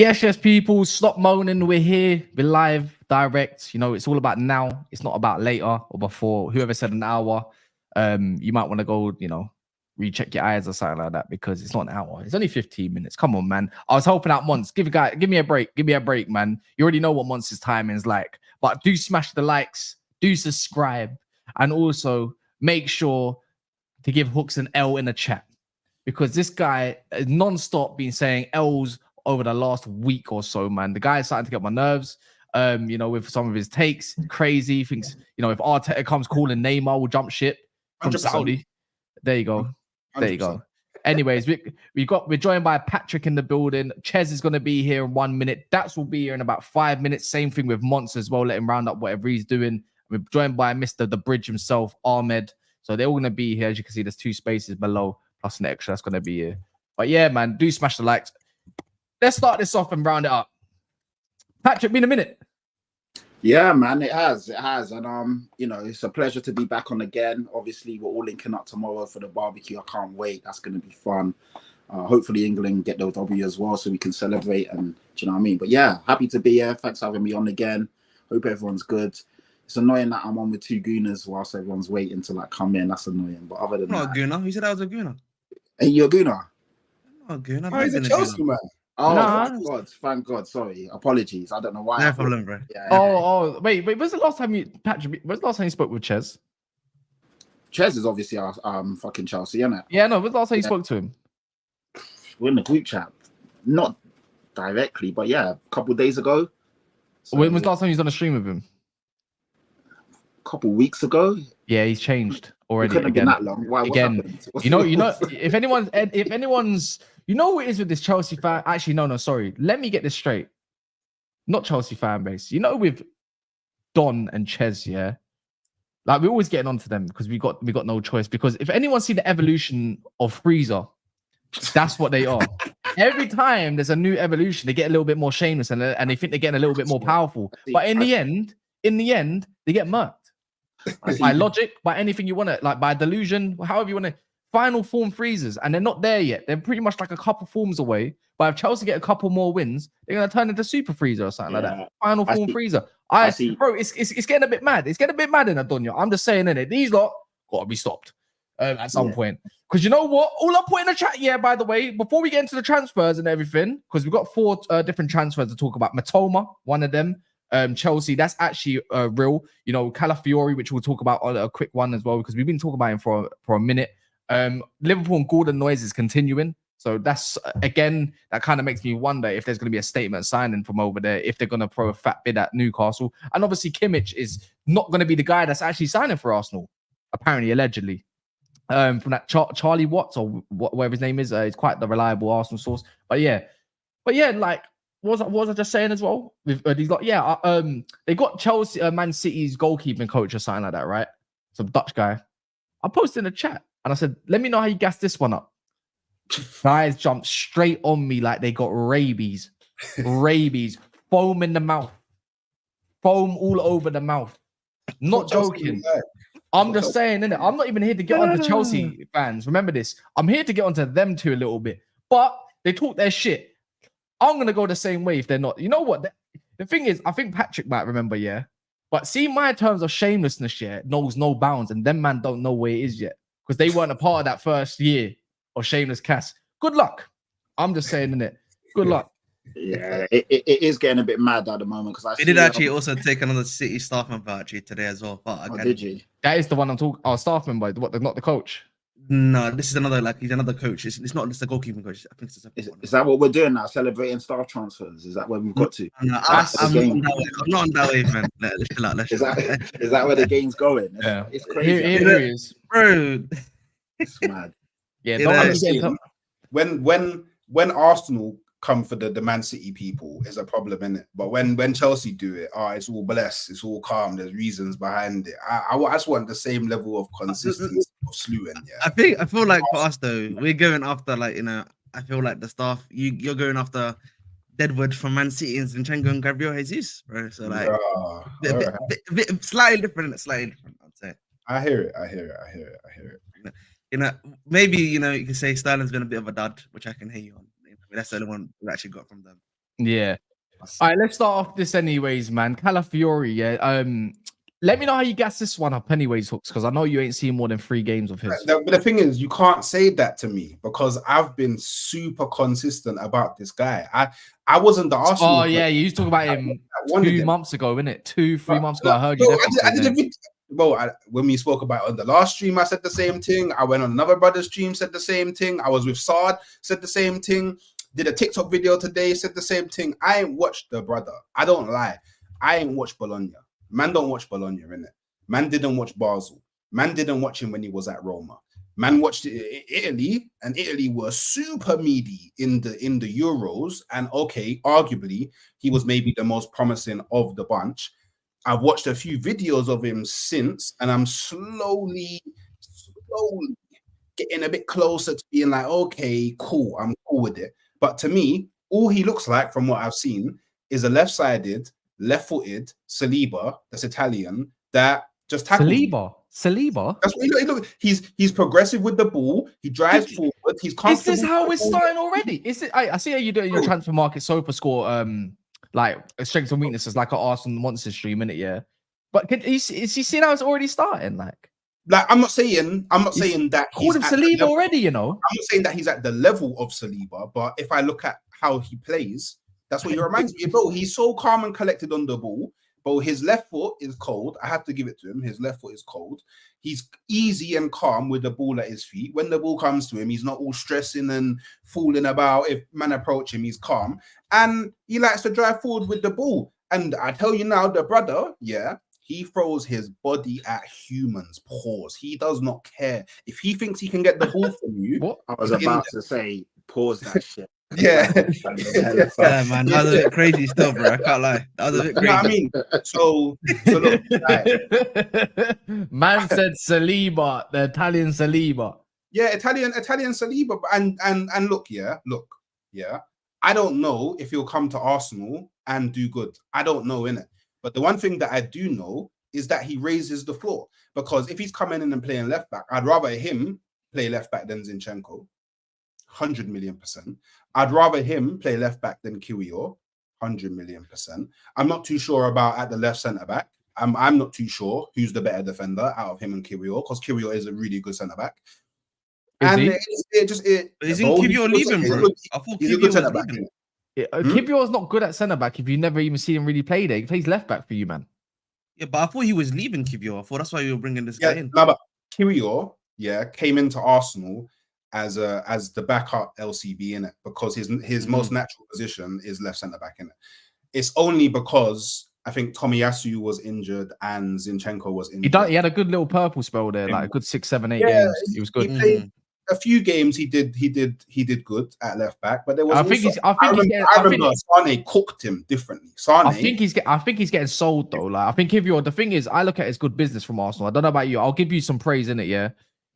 Yes, people, stop moaning. We're here. We're live, direct. You know, it's all about now. It's not about later or before. Whoever said an hour, you might want to go, recheck your eyes or something like that because it's not an hour. It's only 15 minutes. Come on, man. I was helping out Monts. Give me a break. Give me a break, man. You already know what Monts' timing is like. But do smash the likes, do subscribe, and also make sure to give Hooks an L in the chat because this guy is non-stop been saying L's over the last week or so, man. The guy is starting to get my nerves. With some of his takes, crazy. He thinks, if Arteta comes calling Neymar, will jump ship from 100%. Saudi. There you go. 100%. There you go. Anyways, we're joined by Patrick in the building. Ches is going to be here in 1 minute. Dax will be here in about 5 minutes. Same thing with Monts as well. Let him round up whatever he's doing. We're joined by Mr. The Bridge himself, Ahmed. So they're all going to be here. As you can see, there's 2 spaces below plus an extra that's going to be here. But yeah, man, do smash the likes. Let's start this off and round it up. Patrick, been a minute. Yeah, man, it has. And it's a pleasure to be back on again. Obviously, we're all linking up tomorrow for the barbecue. I can't wait. That's going to be fun. Hopefully England get the W as well so we can celebrate, and do you know what I mean? But yeah, happy to be here. Thanks for having me on again. Hope everyone's good. It's annoying that I'm on with 2 gooners whilst everyone's waiting to come in. That's annoying. But other than that, I'm not a gooner. Who said I was a gooner? Hey, you're a gooner? I'm not a gooner. Oh, he's a Chelsea man. Oh, nah. Thank God. Sorry. Apologies. I don't know why. No problem, bro. Yeah. Wait. When's the last time you spoke with Ches? Ches is obviously our fucking Chelsea, isn't it? Yeah, no. When's the last time you spoke to him? We're in the group chat. Not directly, but yeah, a couple of days ago. So, when was the last time you was on a stream with him? A couple of weeks ago. Yeah, he's changed already. It couldn't have been that long. Why? Again, if anyone's, you know what it is with this Chelsea fan. Actually, no, sorry. Let me get this straight. Not Chelsea fan base. With Don and Ches, yeah. Like we're always getting onto them because we got no choice. Because if anyone's seen the evolution of Freezer, that's what they are. Every time there's a new evolution, they get a little bit more shameless and they think they're getting a little bit more powerful. But in the end, they get murked. By logic, by anything you want to, like by delusion, however you want to. Final form freezers, and they're not there yet. They're pretty much like a couple forms away. But if Chelsea get a couple more wins, they're gonna turn into super freezer or something like that. Final form freezer. I see, bro. It's getting a bit mad. It's getting a bit mad in Adonia. I'm just saying, innit? These lot gotta be stopped at some point. Because you know what? All I put in the chat, by the way, before we get into the transfers and everything, because we've got 4 different transfers to talk about. Mitoma, one of them. Chelsea, that's actually real. Calafiori, which we'll talk about on a quick one as well, because we've been talking about him for a minute. Liverpool and Gordon noise is continuing. So that's, again, that kind of makes me wonder if there's going to be a statement signing from over there, if they're going to throw a fat bid at Newcastle. And obviously, Kimmich is not going to be the guy that's actually signing for Arsenal, apparently, allegedly. From that Charlie Watts or whatever his name is, it's quite the reliable Arsenal source. But yeah, like, what was I just saying as well? With these they got Chelsea, Man City's goalkeeping coach or something like that, right? Some Dutch guy. I posted in the chat and I said, let me know how you gas this one up. Guys jumped straight on me like they got rabies. Foam in the mouth. Foam all over the mouth. Not joking. I'm just saying, innit? I'm not even here to get onto Chelsea fans. Remember this. I'm here to get onto them too a little bit. But they talk their shit. I'm going to go the same way if they're not. You know what? The thing is, I think Patrick might remember, yeah? But see, my terms of shamelessness, knows no bounds. And them man don't know where it is yet. Because they weren't a part of that first year of shameless cast. Good luck. I'm just saying, innit? Good luck. Yeah, it is getting a bit mad at the moment. Because we did actually also take another City staff member actually today as well. But did you? That is the one I'm talking. Our staff member, not the coach. No, this is another, he's another coach. It's not just a goalkeeping coach. I think is that what we're doing now? Celebrating staff transfers? Is that where we've got to? No, I'm not on that wave, man. Let's chill out. Is that where the game's going? Yeah. It's crazy. Here it is. Bro. It's mad. Yeah, when Arsenal come for the Man City people is a problem, innit? But when Chelsea do it, it's all blessed, it's all calm, there's reasons behind it. I just want the same level of consistency of slewing. Yeah, I feel like for us though, we're going after I feel like the staff you're going after Deadwood from Man City and Zinchenko and Gabriel Jesus, bro. So bit slightly different, I'd say. I hear it. Maybe you can say Sterling's been a bit of a dud, which I can hear you on. That's the only one we actually got from them. Yeah. All right, let's start off this anyways, man. Calafiori, yeah. Let me know how you gas this one up anyways, Hooks, because I know you ain't seen more than 3 games of his. But the thing is, you can't say that to me because I've been super consistent about this guy. I wasn't the Arsenal. Oh yeah, you used to talk about him 2 months ago, innit? 2-3 months ago. I heard no, you. I did a video. Well, when we spoke about it on the last stream, I said the same thing. I went on another brother's stream, said the same thing. I was with Saad, said the same thing. Did a TikTok video today, said the same thing. I ain't watched the brother. I don't lie. I ain't watched Bologna. Man don't watch Bologna, innit? Man didn't watch Basel. Man didn't watch him when he was at Roma. Man watched Italy, and Italy were super meaty in the Euros. And okay, arguably, he was maybe the most promising of the bunch. I've watched a few videos of him since, and I'm slowly getting a bit closer to being like, okay, cool, I'm cool with it. But to me, all he looks like from what I've seen is a left-sided, left-footed Saliba, that's Italian, that just tackles. Saliba? That's what he look. He's progressive with the ball. He drives forward. He's comfortable. Is this how it's starting already? Is it? I see how you do it in your transfer market sofa score, like strengths and weaknesses, like an Arsenal Monster stream, innit? Yeah. But is he seeing how it's already starting? Like I'm not saying that he's him Saliba already, you know. I'm not saying that he's at the level of Saliba, but if I look at how he plays, that's what he reminds me of. Bro, he's so calm and collected on the ball. But his left foot is cold. I have to give it to him. His left foot is cold. He's easy and calm with the ball at his feet. When the ball comes to him, he's not all stressing and fooling about. If man approach him, he's calm. And he likes to drive forward with the ball. And I tell you now, the brother, yeah, he throws his body at humans. Pause. He does not care. If he thinks he can get the ball from you. What? I was about to say, pause that shit. Yeah. Yeah, man, that was a bit crazy still, bro. I can't lie. That was a bit crazy. You know what I mean? So look, man said Saliba, the Italian Saliba. Yeah, Italian Saliba. And look. I don't know if he'll come to Arsenal and do good. I don't know, innit? But the one thing that I do know is that he raises the floor. Because if he's coming in and playing left back, I'd rather him play left back than Zinchenko. 100 million%. I'd rather him play left back than Kiwior. 100 million%. I'm not too sure about at the left centre back. I'm not too sure who's the better defender out of him and Kiwior, because Kiwior is a really good centre back. Isn't Kiwior leaving, bro? I thought Kiwior was leaving. Kiwior's not good at centre back if you never even see him really play there. He plays left back for you, man. Yeah, but I thought he was leaving Kiwior. I thought that's why you were bringing this guy in. No, but Kiwior, came into Arsenal as the backup LCB in it, because his most natural position is left centre back in it. It's only because I think Tomiyasu was injured and Zinchenko was injured. He had a good little purple spell there, like a good 6, 7, 8 games. He was good. He played a few games. He did good at left back, but there was. I remember Sane cooked him differently. I think he's getting sold though. Like I think the thing is, I look at it as good business from Arsenal. I don't know about you. I'll give you some praise in it. Yeah.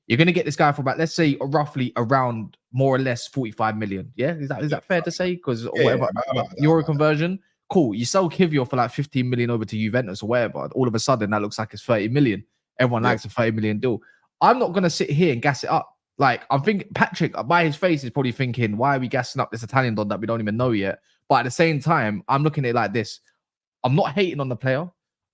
You're going to get this guy for about, let's say, roughly around more or less 45 million. Yeah, is that fair to say? Because whatever Euro conversion, cool. You sell Kiwior for like 15 million over to Juventus or whatever. All of a sudden, that looks like it's 30 million. Everyone likes a 30 million deal. I'm not going to sit here and gas it up. Like I'm thinking, Patrick, by his face, is probably thinking, why are we gassing up this Italian don that we don't even know yet? But at the same time, I'm looking at it like this. I'm not hating on the player,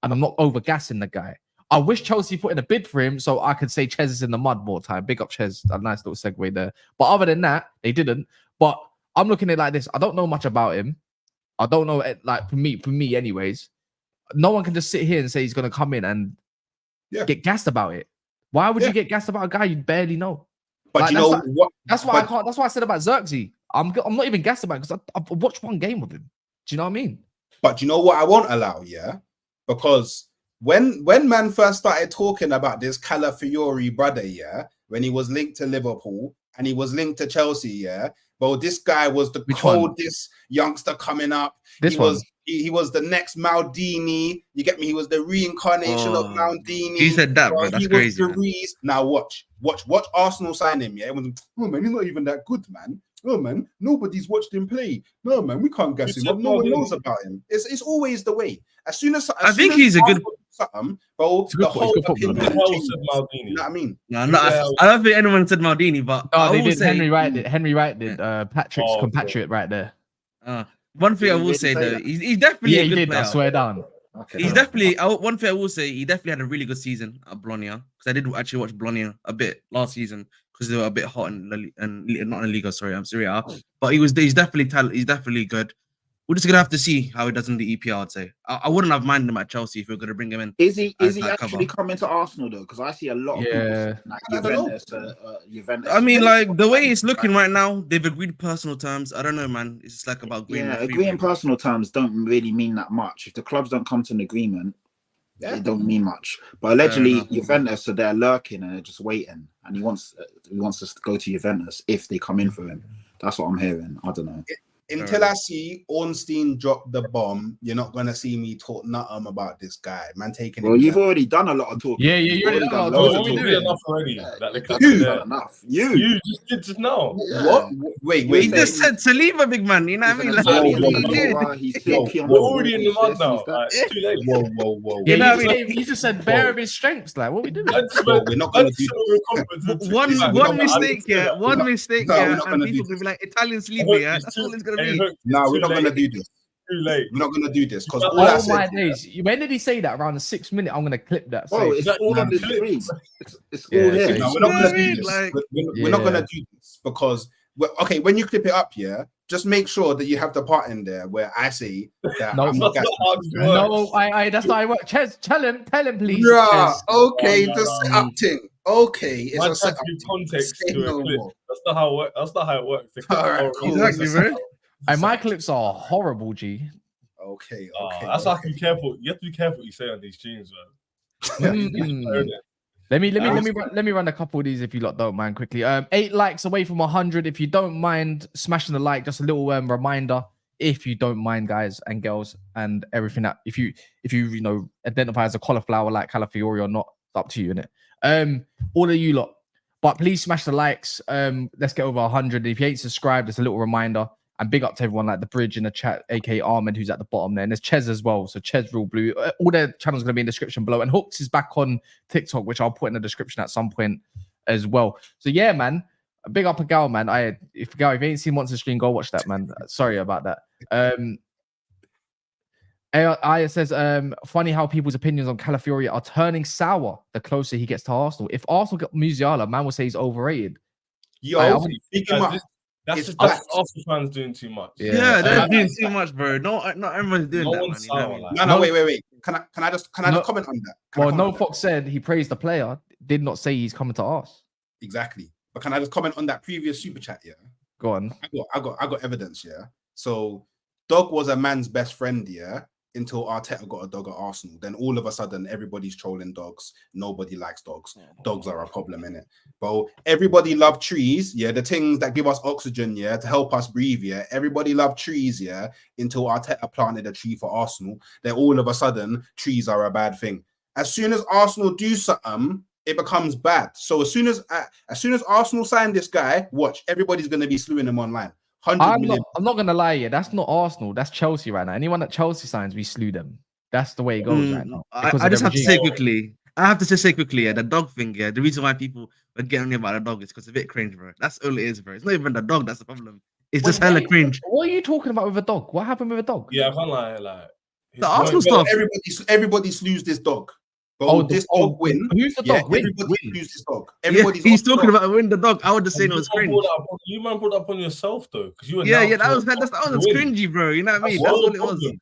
and I'm not over gassing the guy. I wish Chelsea put in a bid for him so I could say Ches is in the mud more time. Big up Ches. A nice little segue there. But other than that, they didn't. But I'm looking at it like this. I don't know much about him. I don't know, like for me anyways. No one can just sit here and say he's going to come in and get gassed about it. Why would you get gassed about a guy you barely know? But like, you know what? That's why I can't. That's why I said about Xerxes. I'm not even gassed about it because I've watched one game with him. Do you know what I mean? But you know what I won't allow, because when man first started talking about this Calafiori brother, when he was linked to Liverpool and he was linked to Chelsea, well, this guy was the coldest youngster coming up. He was the next Maldini. You get me? He was the reincarnation of Maldini. He said that, bro. That's crazy. Now watch Arsenal sign him. Oh man, he's not even that good, man. Oh man, nobody's watched him play. No man, we can't guess him up. No one knows about him. It's always the way. As soon as I think he's a good. Bro, the whole opinion changes. You know what I mean? No, I don't think anyone said Maldini, but they did. Henry Wright did. Patrick's compatriot right there. One thing I Did he will really say say though, that? he's definitely Yeah, a he good did. player. I swear down. Okay. He's definitely. One thing I will say, he definitely had a really good season at Bologna because I did actually watch Bologna a bit last season because they were a bit hot in not in Liga. Sorry, I'm Serie A. But he's definitely He's definitely good. We're just gonna have to see how he does in the EPL. I'd say I wouldn't have minded him at Chelsea if we are gonna bring him in. Is he that actually cover. coming to Arsenal though? Because I see a lot of people Yeah. saying, like I don't know. Juventus. I mean, like the way it's looking right now, they've agreed personal terms. I don't know, man. It's just like about agreeing. Yeah, their fee, agreeing really. personal terms don't really mean that much. If the clubs don't come to an agreement, it don't mean much. But allegedly, enough. Juventus are there lurking and they're just waiting, and he wants us to go to Juventus if they come in for him. That's what I'm hearing. I don't know. Until I see Ornstein drop the bomb, you're not gonna see me talk nothing about this guy. Man, taking. Well, you've already done a lot of talking. Yeah, you already done a lot of loads talking. of We did enough already. Yeah, Like, the you've clips are done there. enough. You just did just now. Yeah. What? Wait. He just said to leave a big man. You know what I mean? Like, Whoa, what you did? he's Yo, sick. we're already in the mud now. Like, it's too late. Whoa. Yeah, You know you, what I mean? he just said bare of his strengths. Like, what we doing? Well, we're not gonna do this. One mistake, yeah. One mistake, No, we're yeah. not And gonna do people will this. be like, Italian sleepy, yeah. That's all it's gonna be. No, we're not gonna do this. Too late. We're not gonna do this because all I Oh said. my days! When did he say that? Around the 6th minute, I'm gonna clip that. Bro, Say, it's all on the screen. It's all Yeah, here. No, we're not gonna do Yeah, this. like- We're not gonna do this because okay, when you clip it up, yeah, just make sure that you have the part in there where I say that No, I'm not That's not how this works. no, I that's not how I work. Ches, tell him, please. Yeah, Ches. okay, No, the no, setup thing. Okay, it's Man, a setup. give context Say to a no clip. more. That's not how it works. That's not how it works. The clips All right, are cool. Exactly, bro. And my clips are horrible, G. Okay. That's why I have to be careful. You have to be careful what you say on these tunes, man. Mm. Let me run a couple of these if you lot don't mind quickly. 8 likes away from 100. If you don't mind smashing the like, just a little reminder. If you don't mind, guys and girls, and everything that if you identify as a cauliflower like Calafiori or not, it's up to you, innit? All of you lot. But please smash the likes. Let's get over 100. If you ain't subscribed, it's a little reminder. And big up to everyone like the bridge in the chat, aka Ahmed, who's at the bottom there. And there's Ches as well. So Ches Real Blue. All their channels going to be in the description below. And Hooks is back on TikTok, which I'll put in the description at some point as well. So yeah, man. Big up a gal, man. If you ain't seen Monster Stream, go watch that, man. Sorry about that. AI says, funny how people's opinions on Calafiori are turning sour the closer he gets to Arsenal. If Arsenal get Musiala, man will say he's overrated. Yo, pick him up. That's It's just facts. Arsenal fans doing too much. Yeah, they're And doing too much, bro. Not everyone's doing No that, man. one's You know what I sour, mean? like- No, wait. Can I just comment on that? Can I Well, comment No on that? Fox said he praised the player, did not say he's coming to us. Exactly. But can I just comment on that previous super chat? Yeah, Go on. I got evidence. Yeah. So Dog was a man's best friend. Yeah. Until Arteta got a dog at Arsenal, then all of a sudden everybody's trolling dogs. Nobody likes dogs. Dogs are a problem, innit? But everybody love trees, yeah. The things that give us oxygen, yeah, to help us breathe, yeah. Everybody love trees, yeah. Until Arteta planted a tree for Arsenal, then all of a sudden trees are a bad thing. As soon as Arsenal do something, it becomes bad. So as soon as Arsenal sign this guy, watch, everybody's gonna be slewing him online. 100 million. I'm not gonna lie, yeah. That's not Arsenal. That's Chelsea right now. Anyone that Chelsea signs, we slew them. That's the way it goes right now. because I of just their have to say quickly. I have to say quickly, yeah, the dog thing, yeah. The reason why people are getting about the dog is because it's a bit cringe, bro. That's all it is, bro. It's not even the dog that's the problem. It's just hella cringe. What are you talking about with a dog? What happened with a dog? Yeah, I can't lie. Like The Arsenal stuff. Everybody slews this dog. But Who's the dog? Win. Everybody slews this dog. Yeah, Everybody's he's off the talking dog. about win the dog. I would just say it was cringe. You man put up on yourself though, because you. Yeah, that was cringy, bro. You know what I mean? That's all it was.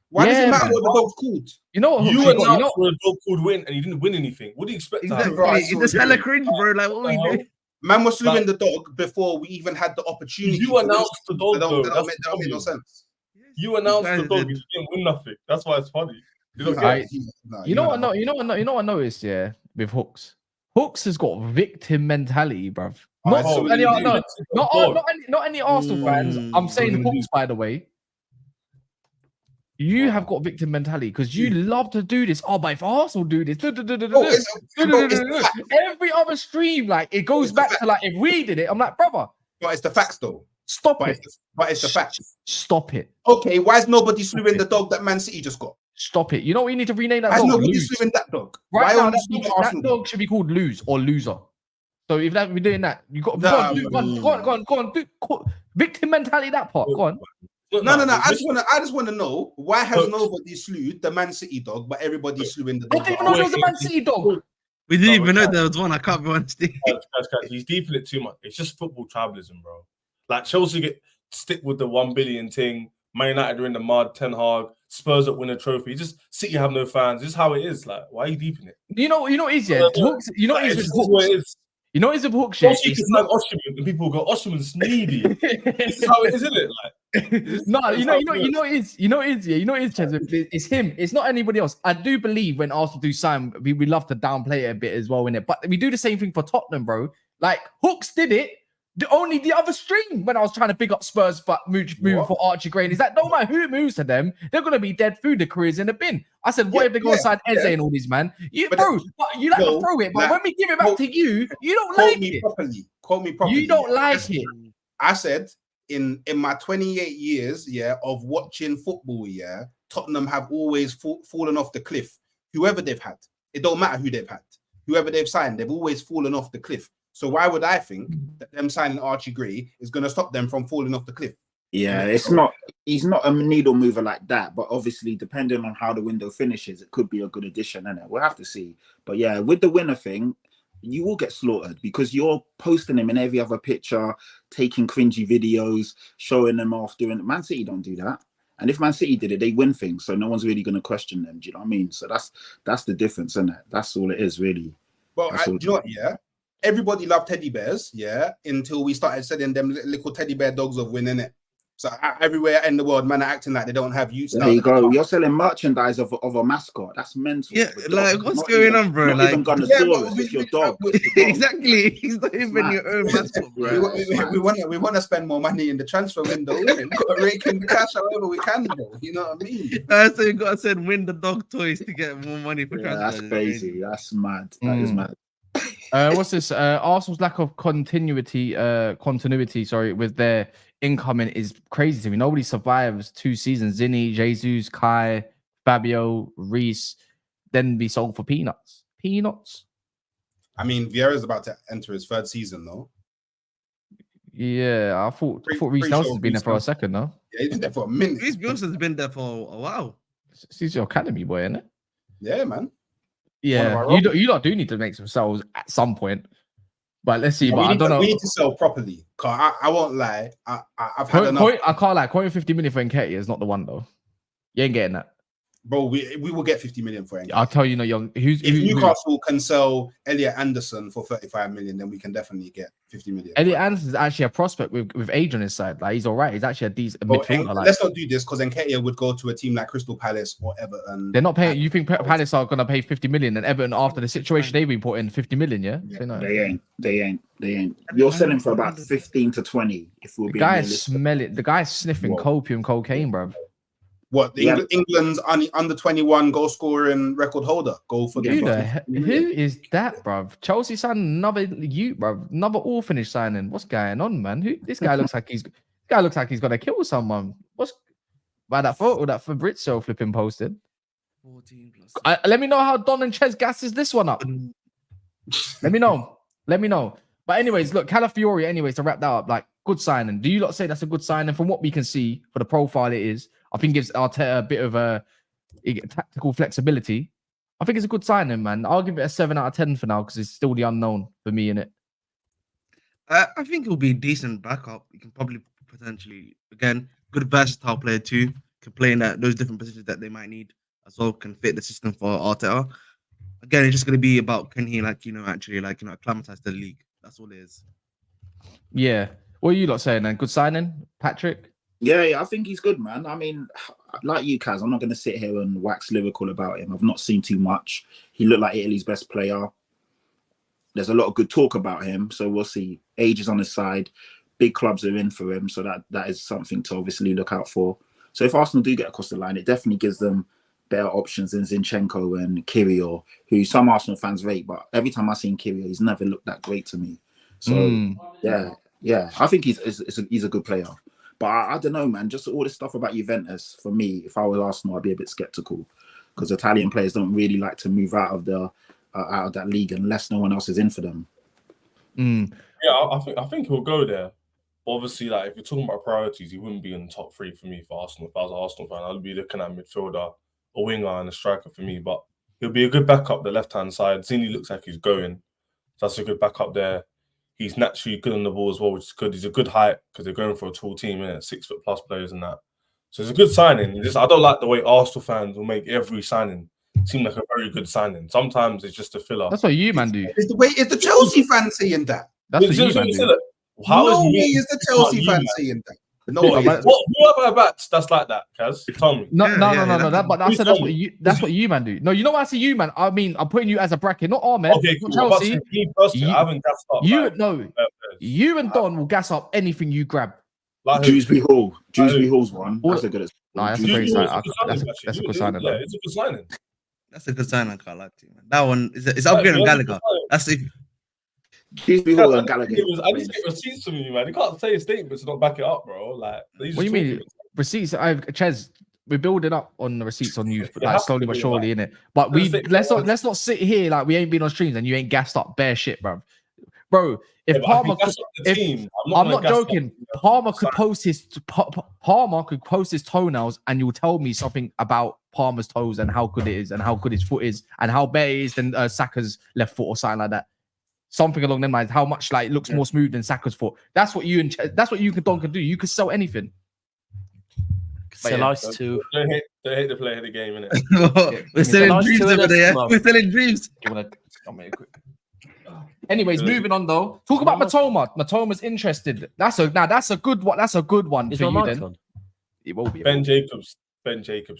Why does Yeah, it matter man. what the dog's called? You know what? You Hooks, announced for a dog called Win, and you didn't win anything. What do you expect? Exactly. To happen? It's just hella cringe, bro. Like, what we do? Man was slewing the dog before we even had the opportunity. You announced the dog, though. That don't make no sense. You announced the guys dog, did. you didn't win nothing. That's why it's funny. You don't get Right. it. You know what I noticed, yeah, with Hooks. Hooks has got victim mentality, bruv. Not so any, you no, did not any Arsenal fans. I'm saying Hooks, by the way. You have got victim mentality because you love to do this. Oh, but if Arsenal do this, every other stream, like it goes back to like if we did it, I'm like, brother, But it's the facts though. stop But it. it's the facts. Stop it. Okay, why is nobody slewing the dog that Man City just got? Stop it. You know what we need to rename that Why is dog? nobody Lose. slewing that dog? Right Why now, only that slew the dog, Arsenal that dog should be called Lose or Loser. So if we're doing that, you got Nah, go on, victim mentality. That part. Go on. No. I just want to know why has nobody slew the Man City dog, but everybody slew in the I dog. didn't even know there was a Man City dog. We didn't even know there was one. I can't be honest. He's deep in it too much. It's just football tribalism, bro. Like Chelsea stick with the 1 billion thing. Man United are in the mud. Ten Hag, Spurs that win a trophy. Just City have no fans. This is how it is. Like, why are you deep in it? You know what it is, yeah. Hooks, you know what it is with Hooks. You know what it is with Hooks, yeah. Chelsea can sign Osimhen, and people go, Osimhen's needy. This is how it is, isn't it? Like, no, you know it is, Ches. It's him. It's not anybody else. I do believe when Arsenal do sign, we love to downplay it a bit as well, innit? But we do the same thing for Tottenham, bro. Like Hooks did it. Only the other stream when I was trying to pick up Spurs, but moving for Archie Gray. Is that no matter who moves to them, they're gonna be dead food. The careers in the bin. I said, what if they go inside Eze and all these man? But you like to throw it, but when we give it back to you, you don't like it. Quote me properly. You don't like it. I said in my 28 years, of watching football, Tottenham have always fallen off the cliff. Whoever they've had, it don't matter who they've had. Whoever they've signed, they've always fallen off the cliff. So why would I think that them signing Archie Gray is going to stop them from falling off the cliff? Yeah, it's not. He's not a needle mover like that. But obviously, depending on how the window finishes, it could be a good addition, innit? We'll have to see. But yeah, with the winner thing, you will get slaughtered because you're posting him in every other picture, taking cringy videos, showing them off. Man City don't do that. And if Man City did it, they win things. So no one's really going to question them. Do you know what I mean? So that's the difference, isn't it? That's all it is, really. Well, do you know what? Yeah. Everybody loved teddy bears, until we started selling them little teddy bear dogs of winning it. So everywhere in the world, man are acting like they don't have use. There you go. You're selling merchandise of a mascot. That's mental. Yeah, like what's going on, bro? Not like, even Gunnosaurus, it's your dog. Exactly. He's not even your own mascot, bro. We want to spend more money in the transfer window. We've got to rake in the cash however we can, bro. You know what I mean? So you got to send win the dog toys to get more money for transfer. That's crazy. That's mad. That is mad. What's this? Arsenal's lack of continuity, with their incoming is crazy to me. Nobody survives 2 seasons. Zinni, Jesus, Kai, Fabio, Reese, then be sold for peanuts. Peanuts. I mean, Vieira's about to enter his 3rd season, though. Yeah, I thought Reese Nelson's been there for a second, no? Yeah, he's been there for a minute. Reese Nelson's been there for a while. He's your academy boy, isn't it? Yeah, man. Yeah, you lot do need to make some sales at some point, but let's see. But I don't know. We need to sell properly. Cause I won't lie. I've had enough. I can't lie. Quoting 50 million for Nketiah is not the one though. You ain't getting that. Bro, we will get 50 million for Nketiah. I'll tell you, young. If Newcastle can sell Elliot Anderson for 35 million, then we can definitely get 50 million. Elliot Anderson is actually a prospect with age on his side. Like he's all right. He's actually a decent midfielder. Let's not do this because Nketiah would go to a team like Crystal Palace or Everton. They're not paying. You think Palace are going to pay 50 million and Everton after the situation they've been put in 50 million? Yeah, no. They ain't. You're selling for about 15 to 20. If we're being realistic. The guy's sniffing cocaine, bro. What England's under 21 goal scoring record holder? Goal for who is that, bruv? Chelsea signed another bruv. Another orphanage signing. What's going on, man? This guy looks like he's gonna kill someone. What's by that photo that Fabrizio flipping posted? 14 plus. Let me know how Don and Ches gasses this one up. Let me know. But anyways, look, Calafiori. Anyways, to wrap that up, like good signing. Do you lot say that's a good signing? From what we can see for the profile, it is. I think it gives Arteta a bit of a tactical flexibility. I think it's a good signing, man. I'll give it a 7 out of 10 for now because it's still the unknown for me, innit? I think it'll be a decent backup. You can probably potentially, again, good versatile player too. Can play in those different positions that they might need as well. Can fit the system for Arteta. Again, it's just going to be about can he acclimatize the league. That's all it is. Yeah. What are you lot saying then? Good signing, Patrick? Yeah, I think he's good, man. I mean, like you, Kaz, I'm not going to sit here and wax lyrical about him. I've not seen too much. He looked like Italy's best player. There's a lot of good talk about him, so we'll see. Age is on his side. Big clubs are in for him, so that is something to obviously look out for. So if Arsenal do get across the line, it definitely gives them better options than Zinchenko and Kimmich, who some Arsenal fans rate, but every time I've seen Kimmich, he's never looked that great to me. So, yeah, I think he's a good player. But I don't know, man. Just all this stuff about Juventus, for me, if I was Arsenal, I'd be a bit skeptical because Italian players don't really like to move out of that league unless no one else is in for them. Yeah, I think he'll go there. But obviously, like if you're talking about priorities, he wouldn't be in the top 3 for me for Arsenal. If I was an Arsenal fan, I'd be looking at midfielder, a winger, and a striker for me. But he'll be a good backup the left-hand side. Zini looks like he's going. So that's a good backup there. He's naturally good on the ball as well, which is good. He's a good height because they're going for a tall team, innit? 6 foot plus players and that. So it's a good signing. I don't like the way Arsenal fans will make every signing seem like a very good signing. Sometimes it's just a filler. That's what you man do. Is the Chelsea fan saying that? That's what you man do. How no is way is the Chelsea fan saying that. No way. What have I backed that's like that, Kaz? Tell me. No. That's what you man do. No, you know what I say you man. I mean, I'm putting you as a bracket, not Ahmed. Okay, not cool. Chelsea. Me personally, I haven't gassed up. You and Don will gas up anything you grab. Like Dewsbury Hall. Dewsbury Hall's one. That's a good. That's a great sign. That's a good signing. Yeah, it's a good signing. That's a good sign. I can't lie to you, man. That one is upgrading on Gallagher. That's if Dewsbury Hall and Gallagher. I just get receipts from you, man. You can't say a statement to not back it up, bro. Like, what do you mean receipts? Chez, we're building up on the receipts on you, like slowly but surely, innit? But let's not sit here like we ain't been on streams and you ain't gassed up bare shit, bro. Bro, if Palmer, I'm not joking. Palmer could post his toenails, and you'll tell me something about Palmer's toes and how good it is, and how good his foot is, and how bare it is than Saka's left foot or something like that. Something along them lines. How much like looks more smooth than Saka's foot. That's what you and Don can do. You could sell anything. Sell ice too. Don't hate the player of the game, innit? We're selling dreams over there. We're selling dreams. Anyways, moving on though. Talk about Mitoma. Mitoma's interested. That's a good one. That's a good one Is for my you mic then. on? It will be. Ben Jacobs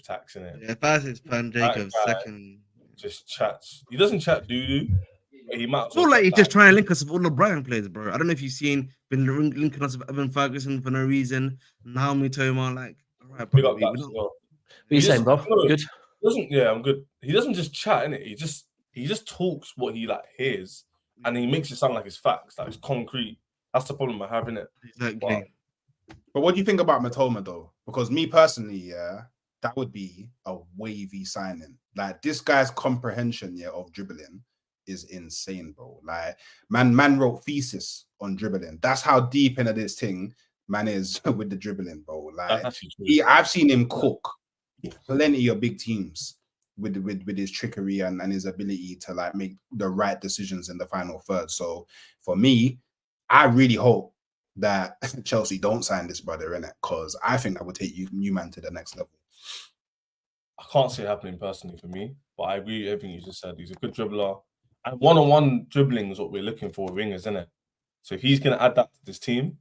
taxing it. Yeah, first is Ben Jacobs. Second, just chats. He doesn't chat doo-doo. He might. I feel like he's just trying to link us with all the Brighton players, bro. I don't know if you've seen been linking us with Evan Ferguson for no reason. Now Mitoma, like, all right, bro. What are you saying, bro? Good. I'm good. He doesn't just chat, innit? He just talks what he like hears, and he makes it sound like it's facts, like it's concrete. That's the problem I have, innit? Exactly. But what do you think about Mitoma though? Because me personally, yeah, that would be a wavy signing. Like this guy's comprehension, of dribbling is insane, bro. Like man wrote thesis on dribbling. That's how deep into this thing man is with the dribbling, bro. Like I've seen him cook plenty of big teams with his trickery and his ability to like make the right decisions in the final third. So for me, I really hope that Chelsea don't sign this brother in it, because I think that would take you man to the next level. I can't see it happening personally for me, but I agree with everything you just said. He's a good dribbler. And one-on-one dribbling is what we're looking for with wingers, isn't it? So if he's going to add that to this team,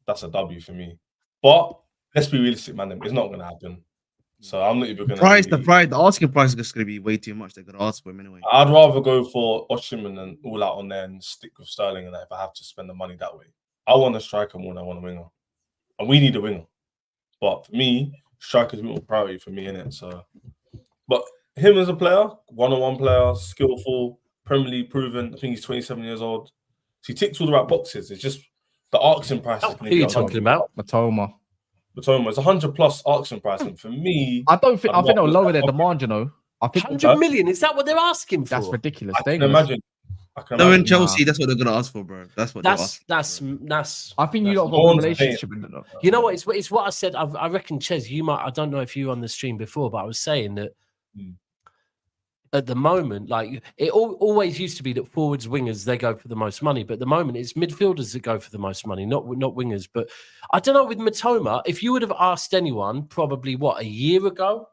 that's a W for me. But let's be realistic, man. It's not going to happen. So I'm not even going to... The asking price is just going to be way too much. They're going to ask for him anyway. I'd rather go for Osimhen and all out on there and stick with Sterling and that if I have to spend the money that way. I want a striker more than I want a winger. And we need a winger. But for me, striker's more priority for me, innit? So, but him as a player, one-on-one player, skillful, Premier League proven. I think he's 27 years old. So he ticks all the right boxes. It's just the auction price. Who are you talking about? Mitoma. It's 100 plus auction pricing. For me, I think they'll lower their demand, I think 100 million. Is that what they're asking for? That's ridiculous. I can imagine. No, in Chelsea, that's what they're gonna ask for, bro. That's what that's. I think you don't got a relationship with them. You know what? It's what I said. I reckon, Ches, you might. I don't know if you were on the stream before, but I was saying that at the moment, like it always used to be that forwards, wingers, they go for the most money, but at the moment it's midfielders that go for the most money, not wingers. But I don't know with Mitoma. If you would have asked anyone, probably a year ago,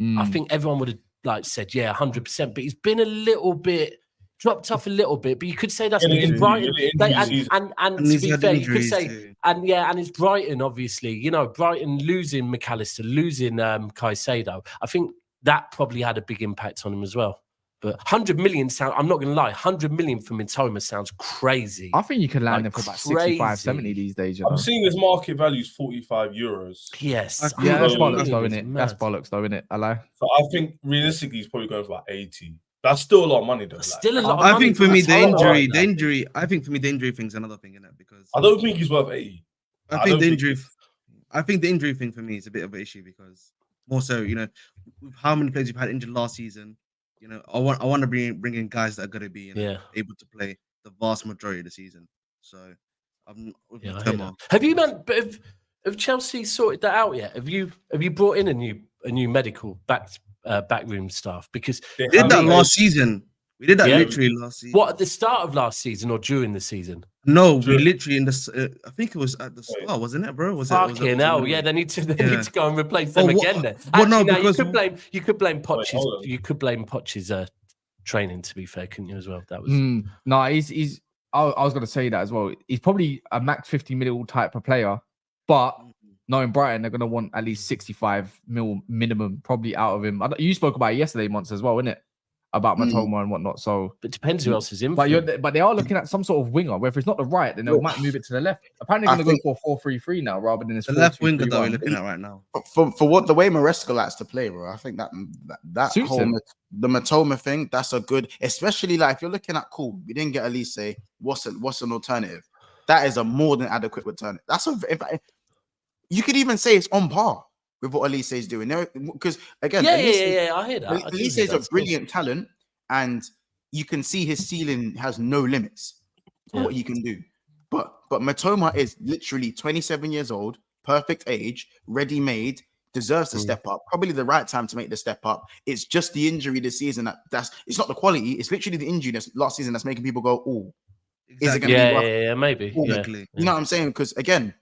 I think everyone would have like said, yeah, 100%. But he's been a little bit. Dropped off a little bit, but you could say that's because Brighton. And to be fair, you could say, and it's Brighton, obviously. You know, Brighton losing McAllister, losing Caicedo. I think that probably had a big impact on him as well. But 100 million I'm not going to lie, 100 million for Mitoma sounds crazy. I think you can land him for about 65, 70 these days. I'm seeing his market value is 45 euros. Yes. Yeah, that's bollocks though, innit? That's bollocks though, innit? Hello. So I think realistically he's probably going for about 80. That's still a lot of money, though. Still a lot of money. I think for me, the injury thing's another thing, innit? Because I don't think he's worth 80. I think the injury thing for me is a bit of an issue because more so, how many players we've had injured last season. I want to bring in guys that are going to be able to play the vast majority of the season. So With Yeah, I hear Mitoma. that. Have you man? But have Chelsea sorted that out yet? Have you brought in a new medical backroom staff? Because They We did that haven't, last season. We did that Yeah. literally last season. what at the start of last season or during the season? No, we True. literally in the. I think it was at the start, wasn't it, bro? Was it? Fucking hell! Yeah, they need to go and replace them Well, what- again. Then well, no, actually, now because- you could blame Poch's. hold on. You could blame Poch's training. To be fair, couldn't you as well? That was No, he's. I was going to say that as well. He's probably a max 50 mil type of player, but knowing Brighton, they're going to want at least 65 mil minimum probably out of him. You spoke about it yesterday, Monts, as well, innit? About Matoma and whatnot. So, but depends who else is in. but they are looking at some sort of winger. Whether it's not the right, then they might move it to the left. Apparently, I they're going to go for 4-3-3 now rather than this The left 4-2-3-1. winger that we're looking at right now. For what the way Maresca likes to play, bro, I think that Suits whole him. the Mitoma thing, that's a good, especially like if you're looking at we didn't get Elise. What's an alternative? That is a more than adequate return. You could even say it's on par with what Elise is doing. Because again, yeah, I hear that. I do Elise hear is that a brilliant talent, and you can see his ceiling has no limits for what he can do. But Mitoma is literally 27 years old, perfect age, ready-made, deserves to step up. Probably the right time to make the step up. It's just the injury this season it's not the quality. It's literally the injury last season that's making people go, "Oh, is it going to be rough?" Yeah, maybe. Yeah. Exactly. You know what I'm saying? Because again,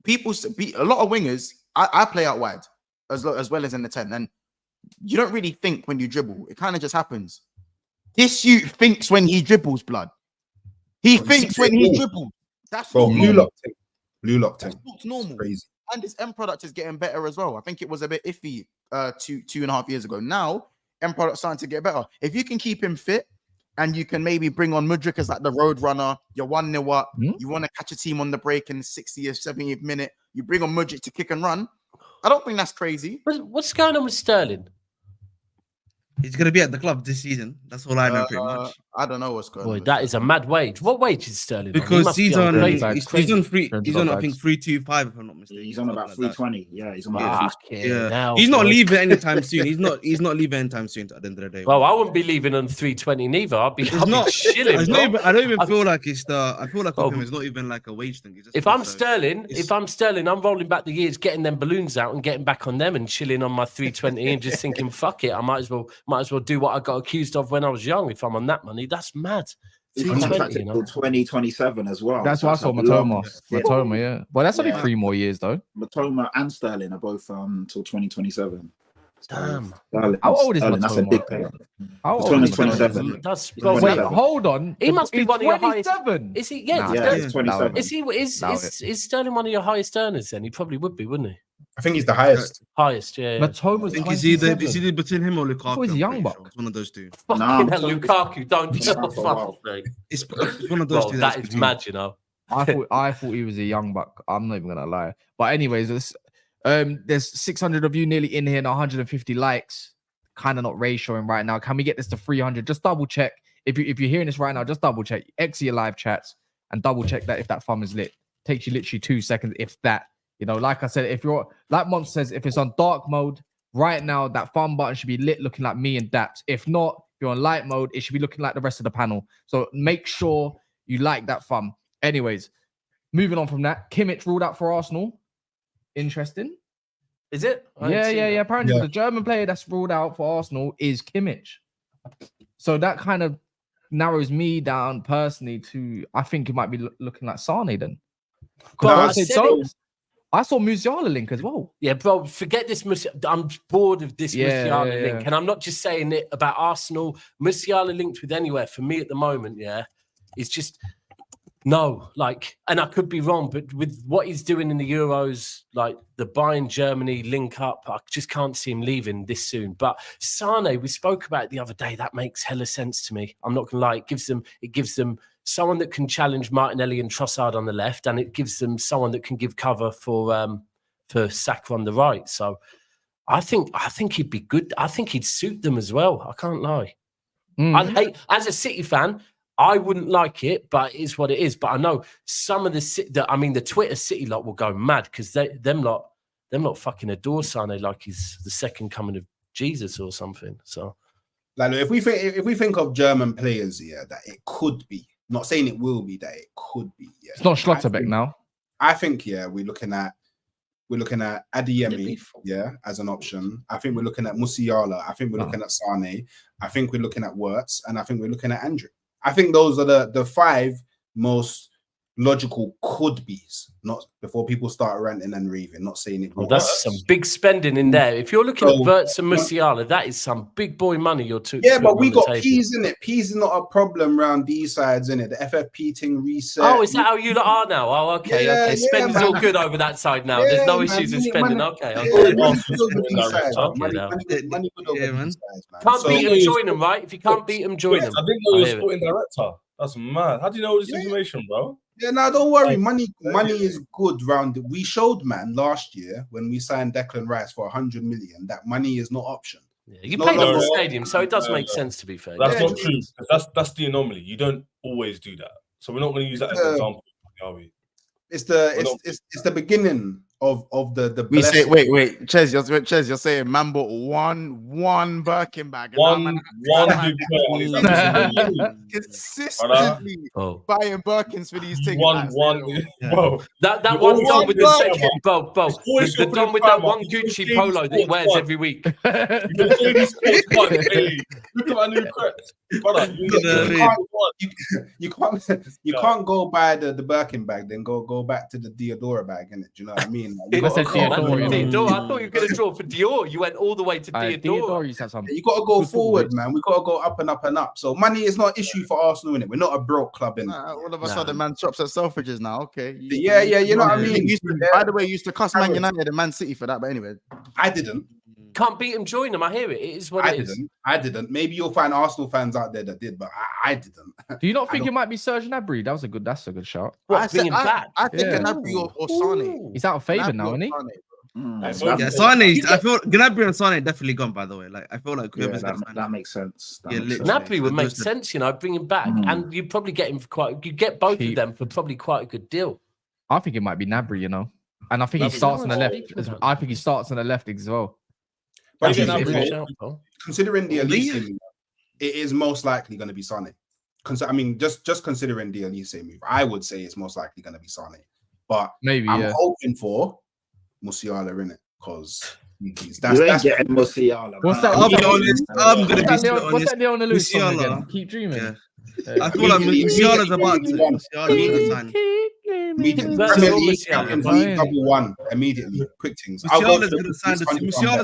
a lot of wingers. I play out wide as well as in the 10, and you don't really think when you dribble. It kind of just happens. This youth thinks when he dribbles, blood. He thinks when he dribbles. That's Bro, not blue normal. lock tank. That's not normal. Crazy. And his end product is getting better as well. I think it was a bit iffy 2.5 years ago. Now, end product's starting to get better. If you can keep him fit and you can maybe bring on Mudryk as like the road runner, you're 1-0 up, you want to catch a team on the break in the 60th, 70th minute, you bring on Mudryk to kick and run. I don't think that's crazy. What's going on with Sterling? He's gonna be at the club this season. That's all I know, pretty much. I don't know what's going Boy, on. that is a mad wage. What wage is Sterling? Because he's on, crazy. he's on free. Crazy He's on, I bags. think 325, if I'm not mistaken. He's on about 320. Yeah, he's on Yeah. about Yeah, he's not leaving anytime soon. He's not leaving anytime soon. At the end of the day. Well, I wouldn't be leaving on 320 neither. I'd be not chilling. I don't even feel like it's the. I feel like with him, it's not even like a wage thing. It's just If I'm Sterling, I'm rolling back the years, getting them balloons out and getting back on them and chilling on my 320 and just thinking, fuck it, I might as well do what I got accused of when I was young. If I'm on that money, that's mad. He's 320, contracted till 2027 as well. That's why I saw Matoma. Matoma, yeah. Well, that's only Yeah. 3 more years though. Matoma and Sterling are both till 2027. Damn. How old is Sterling, that's a Matoma? big player. How old Matoma is is 27. That's Well, Wait, 27. hold on. He must be He's one of your highest. 27. Is he? Nah, Yeah. Yeah, Sterling- he's 27. Is Sterling one of your highest earners? Then he probably would be, wouldn't he? I think he's the highest. Highest, yeah. Matoma's I think 27. it's either between him or Lukaku. he's a I'm young pretty buck. sure. It's one of those two. Fucking Nah, hell, Lukaku, don't. Wow. It's one of those Well, two. that That's is mad, you know. I thought he was a young buck. I'm not even gonna lie. But anyways, there's 600 of you nearly in here and 150 likes. Kind of not ratioing right now. Can we get this to 300? Just double check. If you're hearing this right now, just double check. Exit your live chats and double check that if that thumb is lit. Takes you literally 2 seconds, if that. You know, like I said, if you're like Mom says, if it's on dark mode right now, that thumb button should be lit, looking like me and Daps. If not, if you're on light mode, it should be looking like the rest of the panel. So make sure you like that thumb. Anyways, moving on from that, Kimmich ruled out for Arsenal. Interesting. Is it? Yeah. Apparently, Yeah. the German player that's ruled out for Arsenal is Kimmich. So that kind of narrows me down personally to, I think it might be looking like Sane then. But I saw Musiala link as well. Yeah, bro, forget this. I'm bored of this Musiala yeah. link. And I'm not just saying it about Arsenal. Musiala linked with anywhere for me at the moment, yeah, it's just no. Like, and I could be wrong, but with what he's doing in the Euros, like the Bayern Germany link up, I just can't see him leaving this soon. But Sane, we spoke about it the other day. That makes hella sense to me. I'm not gonna lie. It gives them someone that can challenge Martinelli and Trossard on the left, and it gives them someone that can give cover for Saka on the right. So I think he'd be good. I think he'd suit them as well. I can't lie. I'd hate, as a City fan, I wouldn't like it, but it is what it is. But I know some of the Twitter City lot will go mad because them lot fucking adore Sane like he's the second coming of Jesus or something. So Like, if we think of German players, yeah, that it could be. Not saying it will be, that it could be. Yeah. It's not Schlotterbeck now. I think we're looking at Adeyemi, as an option. I think we're looking at Musiala. I think we're looking at Sane. I think we're looking at Wirtz, and I think we're looking at Andrew. I think those are the 5 most logical could be's. Not before people start ranting and raving. Not saying it. Well, that's some big spending in there. If you're looking at Wirtz and Musiala, that is some big boy money you're taking. Yeah, but we got P's in it. P's is not a problem around these sides, in it. The FFP thing reset. Oh, is that how you lot are now? Oh, okay. Yeah, okay. Spending's all good over that side now. There's no issues with spending. Okay. Money good over these sides, man. Can't beat them, join them, right? If you can't beat them, join them. I didn't know you're a sporting director. That's mad. How do you know all this information, bro? Yeah, no, don't worry. Money is good round. We showed, man, last year when we signed Declan Rice for 100 million, that money is not option. Yeah, you paid off the stadium, so it does make sense, to be fair. That's not true. That's the anomaly. You don't always do that. So we're not going to use that as an example, are we? It's the beginning of the we say wait, Ches, you're saying man bought one Birkin bag, one consistently buying Birkins for these things. One, that one done with the second, bro. The done with that one Gucci polo that he wears every week. Look at my new crepes. You can't go buy the Birkin bag, then go back to the Diodora bag, innit? Do you know what I mean? Diodora. I thought you were going to draw for Dior. You went all the way to Diodora. You got to go forward, man. We got to go up and up and up. So money is not an issue for Arsenal, innit? We're not a broke club, innit? All of a sudden, man shops at Selfridges now. Okay. Yeah. You know what I mean? By the way, used to cuss Man United and Man City for that, but anyway. I didn't. Can't beat them, join them. I hear it. It is what it is. I didn't. Maybe you'll find Arsenal fans out there that did, but I didn't. Do you not think it might be Serge Gnabry? That's a good shot. What, bring him back? I think Gnabry or Sane. He's out of favour now, isn't he? Sane. I feel Gnabry and Sane definitely gone. By the way, like I feel like that makes sense. Gnabry would make sense, you know, bring him back, and you probably get him for you get both of them for probably quite a good deal. I think it might be Gnabry, you know, and I think he starts on the left. I think he starts on the left as well. But considering the Elise move, it is most likely going to be Sane. I mean, just considering the Elise move, I would say it's most likely going to be Sane. But maybe I'm hoping for Musiala in it, because that's getting Musiala. What's that? I'm going to be honest. What's that Leon Lewis song again? Keep dreaming. Yeah. I feel like Musiala's about to. Musiala's sign. Double one immediately. Quick things. Musiala's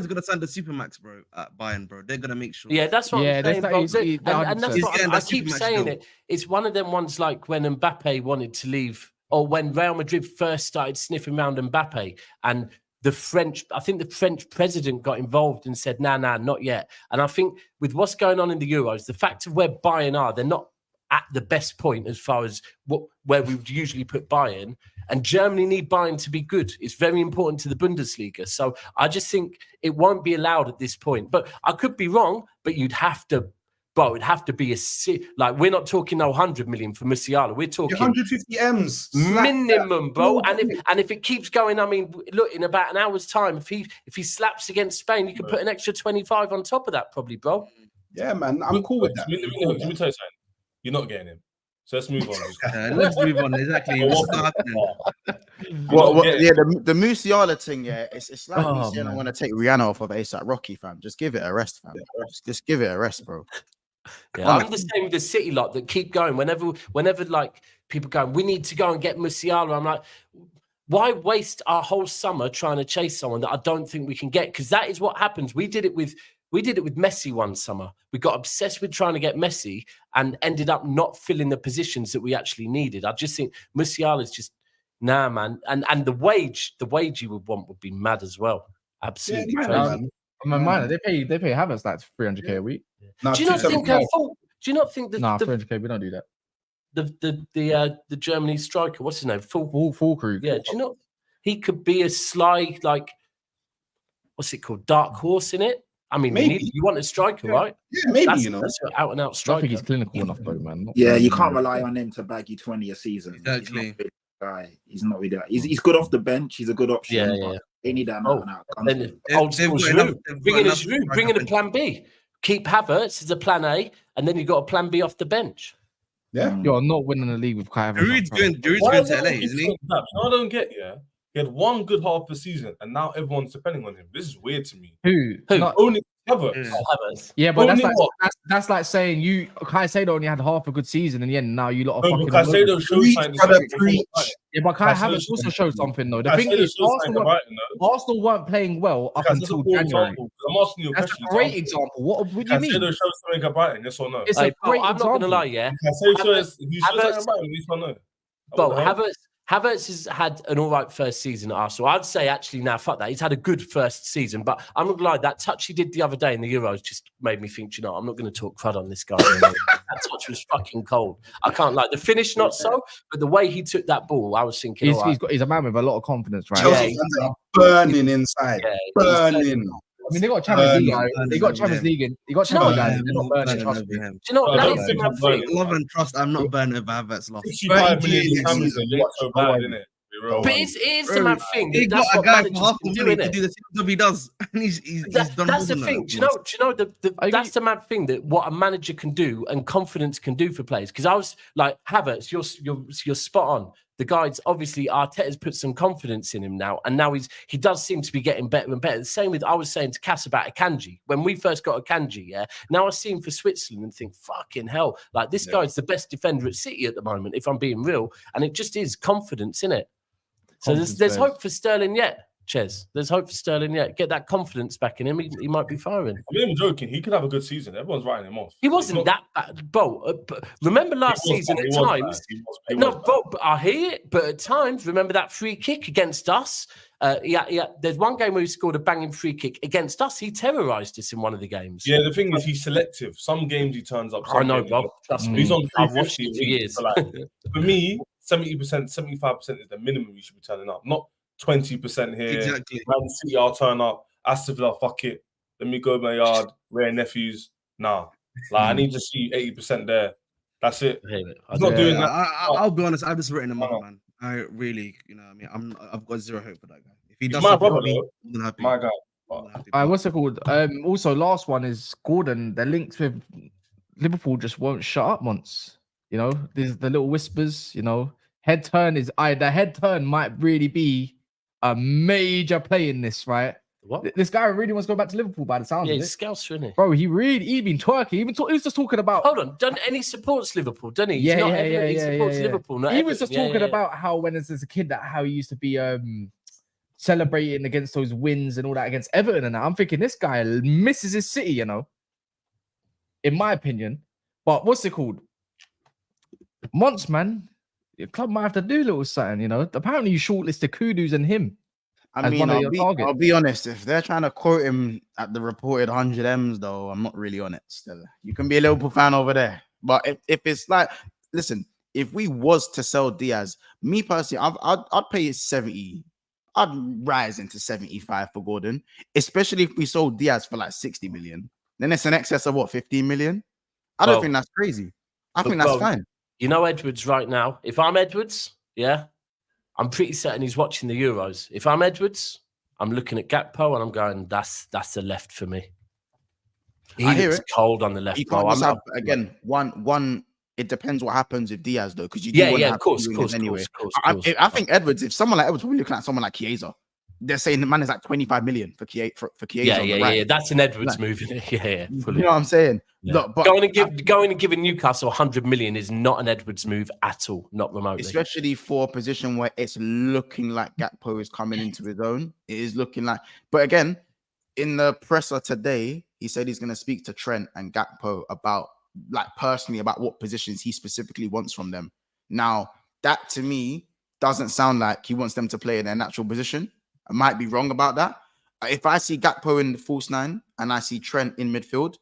gonna sign the Supermax, bro. At Bayern, bro. They're gonna make sure. Yeah, that's what I'm saying, bro. And that's what I keep saying. It. It's one of them ones like when Mbappe wanted to leave, or when Real Madrid first started sniffing around Mbappe, and the French president got involved and said, nah, not yet. And I think with what's going on in the Euros, the fact of where Bayern are, they're not at the best point as far as where we would usually put Bayern, and Germany need Bayern to be good. It's very important to the Bundesliga. So I just think it won't be allowed at this point. But I could be wrong, but it'd have to be like, we're not talking 100 million for Musiala. We're talking 150 M's minimum, bro. And if it keeps going, I mean, look, in about an hour's time, if he slaps against Spain, you could put an extra 25 on top of that, probably, bro. Yeah, man, I'm cool with that. Let me tell you something. You're not getting him. So let's move on. Let's move on. Exactly. The Musiala thing, it's like me saying I want to take Rihanna off of ASAP Rocky, fam. Just give it a rest, fam. Just give it a rest, bro. Yeah, I'm the same with the City lot that keep going. Whenever like people going, we need to go and get Musiala. I'm like, why waste our whole summer trying to chase someone that I don't think we can get? Because that is what happens. We did it with Messi one summer. We got obsessed with trying to get Messi and ended up not filling the positions that we actually needed. I just think Musiala is just man. And the wage you would want would be mad as well. Absolutely crazy. They pay Havertz like 300k a week. Do you not think? Do you not think that? No, 300k. We don't do that. The Germany striker, what's his name? Füllkrug. Yeah. Do you know he could be a sly, like, what's it called, dark horse in it? I mean, maybe you want a striker, right? Yeah, maybe that's an out and out striker. I think he's clinical enough, though, man. You can't rely on him to bag you 20 a season. Exactly. He's not really that. He's good off the bench. He's a good option. Yeah. They need that out. Then old school Giroud. Bring in a plan B. Keep Havertz as a plan A, and then you've got a plan B off the bench. Yeah. You're not winning the league with Kai Havertz. Giroud's going to Why LA, is everyone isn't he? keep saying that? You know what I don't get, yeah? He had one good half of the season, and now everyone's depending on him. This is weird to me. Who? Who? Only Havertz. Yeah. Havertz. Yeah, but Only what? that's like saying you Caicedo only had half a good season in the end. Now you lot are No, fucking. but Caicedo showed Preach, something. brother, this preach. season. Yeah, but Kai Caicedo Havertz also showed showed something though. The thing Caicedo is, showed something about it, no? Arsenal weren't playing well up Because that's a until poor January. example. I'm asking you a That's a question. great example. What do you Caicedo mean? showed something about it, yes or no? It's Hey, a great I'm not going to example. lie, yeah. Caicedo shows Havertz- you showed something about it, yes or no? But Havertz has had an all right first season at Arsenal. I'd say actually now, fuck that. He's had a good first season, but I'm not gonna lie. That touch he did the other day in the Euros just made me think, you know, I'm not going to talk crud on this guy. That touch was fucking cold. I can't lie. The finish, not so, but the way he took that ball, I was thinking, He's a man with a lot of confidence, right? Chelsea Yeah, fans are burning inside. Yeah, Burning. I mean, they got Champions League. Burning. They got Champions League. They got Do you know Champions League. what? They're not burning. Trust me. Do you know what? I That don't is the think mad I'm thing. burning. Love and trust. I'm not burning over Havertz lost. 65 million Thank you. times a year, so bad, isn't it? But it's the Bro, mad thing. He got That's a what guy for managers half can the do, money to innit? do the same job he does, and he's done. That's the more thing. than Do that. you know that's the mad thing that what a manager can do and confidence can do for players. Because I was like, Havertz, you're spot on. The guy's obviously Arteta's put some confidence in him now, and now he does seem to be getting better and better. The same with I was saying to Cass about Akanji when we first got Akanji. Yeah, now I see him for Switzerland and think, fucking hell, like this guy's the best defender at City at the moment. If I'm being real, and it just is confidence in it. So there's hope for Sterling yet, Ches. There's hope for Sterling yet. Get that confidence back in him. He might be firing. I'm not even joking. He could have a good season. Everyone's writing him off. He wasn't that bad, bro. But remember last season at times. But I hear it. But at times, remember that free kick against us. Yeah. There's one game where he scored a banging free kick against us. He terrorized us in one of the games. Yeah, the thing is, he's selective. Some games he turns up. I know, bro. Trust me. He's on. I've watched it for years. So like, for me, 70%, 75% is the minimum you should be turning up. Not 20% here. Exactly. Man City, I'll turn up. Aston Villa, fuck it. Let me go my yard. Rare nephews. Nah. Like, I need to see 80% there. That's it. He's not doing that. I'll be honest. I've just written him off, man. I really, I've got zero hope for that guy. If he does my something brother, for me, though. I'm more than happy. My God. More than happy. What's it called? Also, last one is Gordon. The links with Liverpool just won't shut up once. You know, there's the little whispers. You know, the head turn might really be a major play in this, right? What? This guy really wants to go back to Liverpool by the sound Yeah, of he's it. scouts, isn't he? Bro, he'd been twerking. He was just talking about. Hold on, he supports Liverpool, doesn't he? He supports Liverpool. Not He was Everton. just talking about how when as a kid how he used to be celebrating against those wins and all that against Everton and that. I'm thinking this guy misses his City, you know, in my opinion. But what's it called? Months, man. Your club might have to do a little something, you know. Apparently, you shortlisted Kudus and him. I mean, I'll be honest. If they're trying to quote him at the reported 100 M's, though, I'm not really on it. Still, you can be a Liverpool fan over there, but if it's like, listen, if we was to sell Diaz, me personally, I'd pay 70. I'd rise into 75 for Gordon, especially if we sold Diaz for like 60 million. Then it's an excess of what, 15 million? I don't think that's crazy. I think that's fine. You know, Edwards right now. If I'm Edwards, yeah. I'm pretty certain he's watching the Euros. If I'm Edwards, I'm looking at Gakpo and I'm going, that's the left for me. He looks cold on the left. You can't just have, again, one. It depends what happens with Diaz though, because of course. I think Edwards, if someone like Edwards, we're looking at someone like Chiesa. They're saying the man is like 25 million for Chiesa. Yeah. That's an Edwards move. Yeah. Fully. You know what I'm saying? Yeah. Look, but going and giving Newcastle 100 million is not an Edwards move at all, not remotely. Especially for a position where it's looking like Gakpo is coming into his own. It is looking like, but again, in the presser today, he said he's going to speak to Trent and Gakpo about, like, personally about what positions he specifically wants from them. Now, that to me doesn't sound like he wants them to play in their natural position. I might be wrong about that. If I see Gakpo in the false nine and I see Trent in midfield,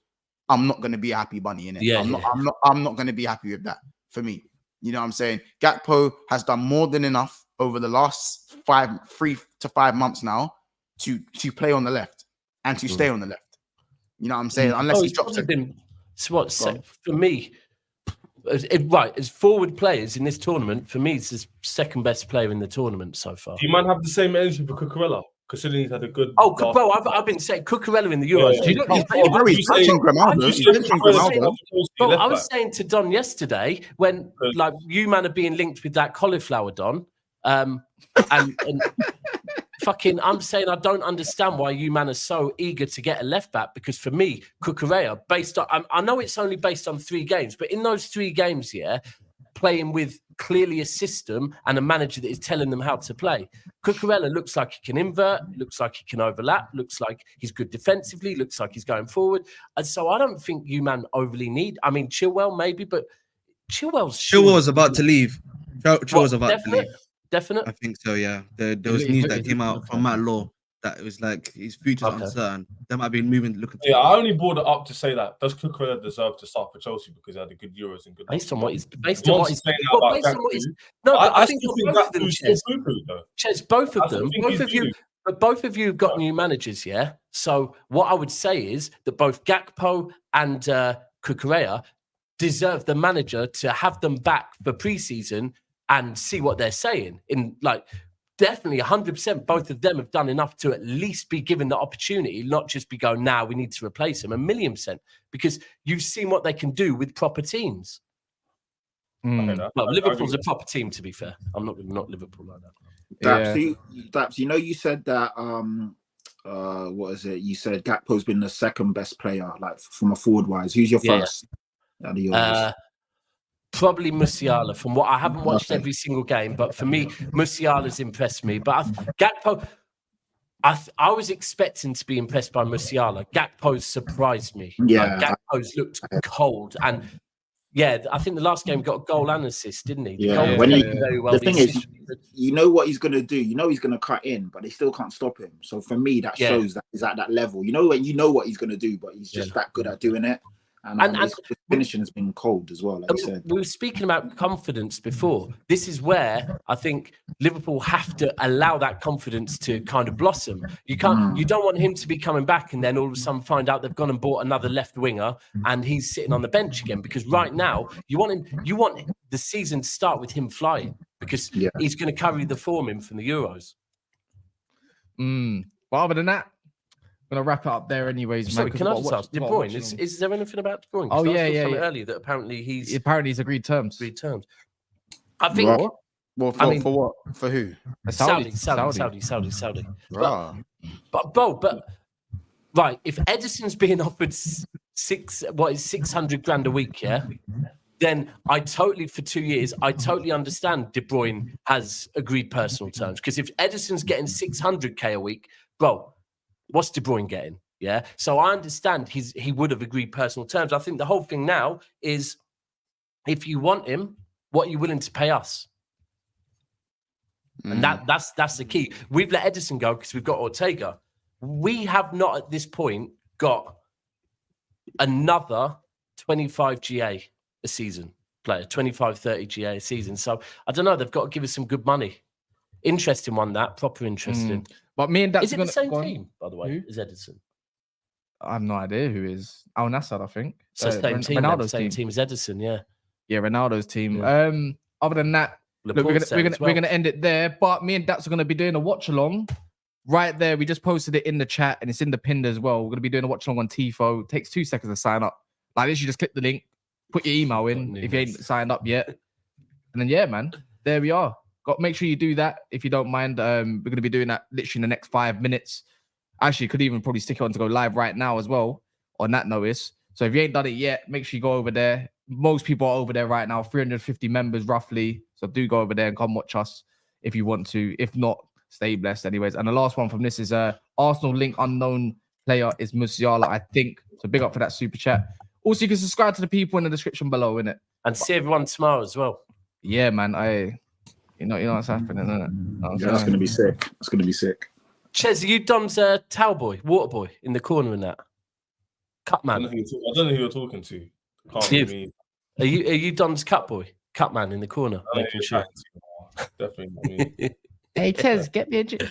I'm not going to be a happy bunny in it. I'm not going to be happy with that for me. You know what I'm saying? Gakpo has done more than enough over the last 3 to 5 months now to play on the left and to stay on the left. You know what I'm saying? Unless he drops it. For me, as forward players in this tournament, for me, it's the second best player in the tournament so far. Do you mind have the same energy for Cucurella? considering he's had a good. Oh, bro, I've been saying Cucurella in the Euros. Yeah, Bro, he's touching Grimaldo. He's touching Grimaldo. Bro, I was saying to Don yesterday when like you man are being linked with that cauliflower Don, and fucking, I'm saying I don't understand why you man are so eager to get a left back, because for me, Cucurella, based on, I know it's only based on 3 games, but in those 3 games, yeah, playing with clearly a system and a manager that is telling them how to play, Cucurella looks like he can invert, looks like he can overlap, looks like he's good defensively, looks like he's going forward. And so I don't think you man overly need, I mean, Chilwell maybe, but Chilwell's about to leave. Chilwell's about to leave. Definite? I think so, yeah. There was news that came out from Matt Law that it was like his future's uncertain. They might be moving, looking. Yeah, I only brought it up to say that does Cucurella deserve to start for Chelsea because he had a good Euros and good. Based on what he's, I think both of them, Ches, both of them, both of you have got new managers, yeah. So what I would say is that both Gakpo and Cucurella deserve the manager to have them back for pre-season and see what they're saying. In like, definitely 100%, both of them have done enough to at least be given the opportunity, not just be going, now we need to replace them, 1,000,000%, because you've seen what they can do with proper teams. Well, Liverpool's a proper team, to be fair. I'm not Liverpool like that. Daps, you know, you said that what is it? You said Gakpo's been the second best player, like from a forward wise. Who's your first? Probably Musiala. From what I haven't watched every single game, but for me, Musiala's impressed me. But Gakpo, I was expecting to be impressed by Musiala. Gakpo's surprised me. Yeah, Gakpo's looked cold, and yeah, I think the last game got a goal and assist, didn't he? The thing is, you know what he's going to do. You know he's going to cut in, but they still can't stop him. So for me, that shows that he's at that level. You know when you know what he's going to do, but he's just that good at doing it. And his finishing has been cold as well, like you said. We were speaking about confidence before. This is where I think Liverpool have to allow that confidence to kind of blossom. You can't. You don't want him to be coming back and then all of a sudden find out they've gone and bought another left winger and he's sitting on the bench again. Because right now you want the season to start with him flying, because he's going to carry the form in from the Euros. But other than that, gonna wrap it up there anyways. Sorry, man, can I just ask, De Bruyne, is there anything about De Bruyne? Oh yeah. Earlier that apparently he's agreed terms. I think. Well, for what? For who? Saudi. But right, if Edison's being offered 600 grand a week, yeah, then I totally, for 2 years, I totally understand De Bruyne has agreed personal terms, because if Edison's getting 600k a week, bro. What's De Bruyne getting? Yeah. So I understand he would have agreed personal terms. I think the whole thing now is, if you want him, what are you willing to pay us? And that's the key. We've let Edison go because we've got Ortega. We have not at this point got another 25 GA a season player, 25, 30 GA a season. So I don't know. They've got to give us some good money. Interesting one, that proper interesting. But me and that's is it the same team, by the way? Is Edison? I have no idea who is Al Nassr, I think. So same team, Ronaldo's same team as Edison, yeah. Yeah, Ronaldo's team. Yeah. Other than that, look, we're gonna end it there. But me and Dats are gonna be doing a watch along right there. We just posted it in the chat and it's in the pinned as well. We're gonna be doing a watch along on Tifo. It takes 2 seconds to sign up. Like this, you just click the link, put your email in if you ain't signed up yet, and then yeah, man, there we are. Make sure you do that if you don't mind. We're going to be doing that literally in the next 5 minutes. Actually, could even probably stick it on to go live right now as well on that notice. So if you ain't done it yet, make sure you go over there. Most people are over there right now, 350 members roughly. So do go over there and come watch us if you want to. If not, stay blessed anyways. And the last one from this is Arsenal link unknown player is Musiala, I think. So big up for that super chat. Also, you can subscribe to the people in the description below, innit? And see everyone tomorrow as well. Yeah, man. You know what's happening, isn't it? Yeah, that's going to be sick. That's going to be sick. Ches, are you Dom's towel boy, water boy in the corner in that? Cut man. I don't know who you're talking to. Are you Dom's cut boy? Cut man in the corner, making sure. Definitely not me. Hey, Ches, get me a drink.